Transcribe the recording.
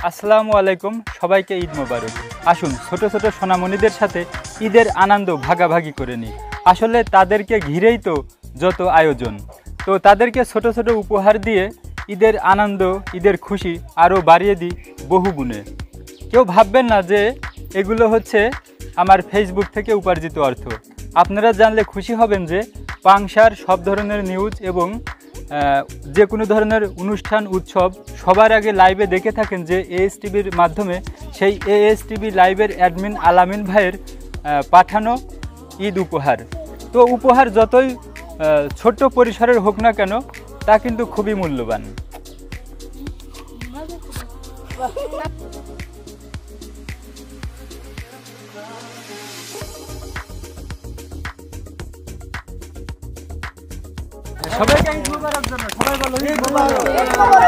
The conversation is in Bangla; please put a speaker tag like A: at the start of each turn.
A: আসসালামু আলাইকুম, সবাইকে ঈদ মোবারক। আসুন ছোট ছোট সোনামণিদের সাথে ঈদের আনন্দ ভাগাভাগি করে নিই। আসলে তাদেরকে ঘিরেই তো যত আয়োজন, তো তাদেরকে ছোট ছোট উপহার দিয়ে ঈদের আনন্দ, ঈদের খুশি আরও বাড়িয়ে দিই বহু গুণে। কেউ ভাববেন না যে এগুলো হচ্ছে আমার ফেসবুক থেকে উপার্জিত অর্থ। আপনারা জানলে খুশি হবেন যে পাংশার সব ধরনের নিউজ এবং যে কোনো ধরনের অনুষ্ঠান উৎসব সবার আগে লাইভে দেখে থাকেন যে এএসটিভির মাধ্যমে। সেই এএসটিভি লাইভের অ্যাডমিন আলামিন ভাইয়ের পাঠানো ঈদ উপহার। তো উপহার যতই ছোট্ট পরিসরের হোক না কেন, তা কিন্তু খুবই মূল্যবান। সবাইকে ঈদ মোবারক জানাই। সবাই বলো ঈদ মোবারক।